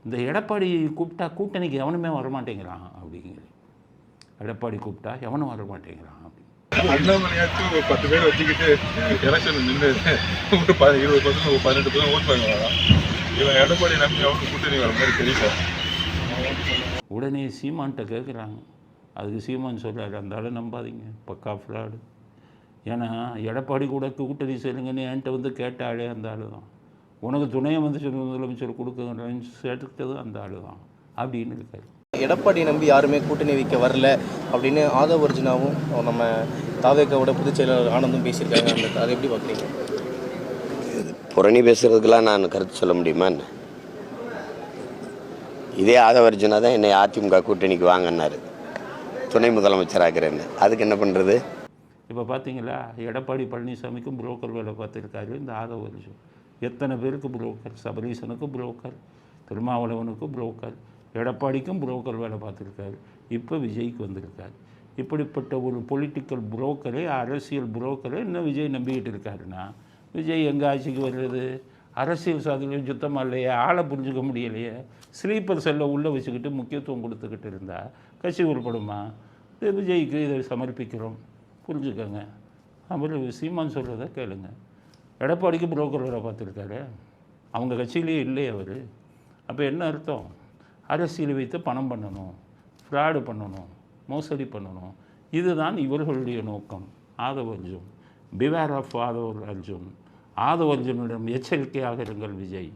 இந்த எடப்பாடி கூப்பிட்டா கூட்டணிக்கு எவனுமே வரமாட்டேங்கிறான் அப்படிங்கிறது. எடப்பாடி கூப்பிட்டா எவனும் வரமாட்டேங்கிறான் அப்படி. அண்ணாமலையாச்சும் ஒரு 10 பேர் வச்சுக்கிட்டு எலெக்ஷன் நின்று ஒரு 20% ஒரு 18% ஓட் பண்ணுவாங்க. இவன் எடப்பாடி நம்பி அவனுக்கு கூட்டணி வர மாதிரி தெரியல. உடனே சீமான்கிட்ட கேட்குறாங்க. அதுக்கு சீமான் சொல்கிறார், அந்த ஆளை நம்பாதீங்க, பக்கா ஃப்ராடு. ஏன்னா எடப்பாடி கூட கூட்டணி சொல்லுங்கன்னு என்கிட்ட வந்து கேட்டாலே அந்த ஆள் தான். உனக்கு துணையை முதலமைச்சர் கொடுக்குறேன்னு சேர்த்துக்கிட்டதும் அந்த ஆள் தான் அப்படின்னு இருக்காரு. எடப்பாடி நம்பி யாருமே கூட்டணி வைக்க வரல அப்படின்னு ஆதவ அர்ஜுனாவும் நம்ம தாவேக்காவோட பொதுச் செயலாளர் ஆனந்தும் பேசியிருக்காங்க. அந்த அதை எப்படி பார்க்குறீங்க? புரணி பேசுறதுக்கெல்லாம் நான் கருத்து சொல்ல முடியுமா? இதே ஆதவ அர்ஜுனா தான் என்னை அதிமுக கூட்டணிக்கு வாங்கினார், துணை முதலமைச்சராகிறேன்னு. அதுக்கு என்ன பண்ணுறது? இப்போ பார்த்தீங்களா, எடப்பாடி பழனிசாமிக்கும் புரோக்கர் வேலை பார்த்துருக்காரு இந்த ஆதவ அர்ஜுன். எத்தனை பேருக்கு புரோக்கர்? சபரீசனுக்கும் புரோக்கர், திருமாவளவனுக்கும் புரோக்கர், எடப்பாடிக்கும் புரோக்கர் வேலை பார்த்துருக்காரு. இப்போ விஜய்க்கு வந்திருக்காரு. இப்படிப்பட்ட ஒரு பொலிட்டிக்கல் புரோக்கரே, அரசியல் புரோக்கரே இன்னும் விஜய் நம்பிக்கிட்டு இருக்காருன்னா விஜய் எங்கே ஆட்சிக்கு வர்றது? அரசியல் சாதனையும் சுத்தமாக இல்லையே, ஆளை புரிஞ்சுக்க முடியலையே. ஸ்லீப்பர் செல்லை உள்ளே வச்சுக்கிட்டு முக்கியத்துவம் கொடுத்துக்கிட்டு இருந்தால் கட்சி உருப்படுமா? விஜய்க்கு இதை சமர்ப்பிக்கிறோம், புரிஞ்சுக்கோங்க. அவர் சீமான் சொல்கிறத கேளுங்க. எடப்பாடிக்கு புரோக்கர் வேலை பார்த்துருக்காரு, அவங்க கட்சியிலே இல்லையே அவர். அப்போ என்ன அர்த்தம்? அரசியல் வைத்து பணம் பண்ணணும், ஃப்ராடு பண்ணணும், மோசடி பண்ணணும். இதுதான் இவர்களுடைய நோக்கம். Aadhav Arjun, beware of Aadhav Arjun. ஆதவ அர்ஜுனிடம் எச்சரிக்கையாக இருங்கள் விஜய்.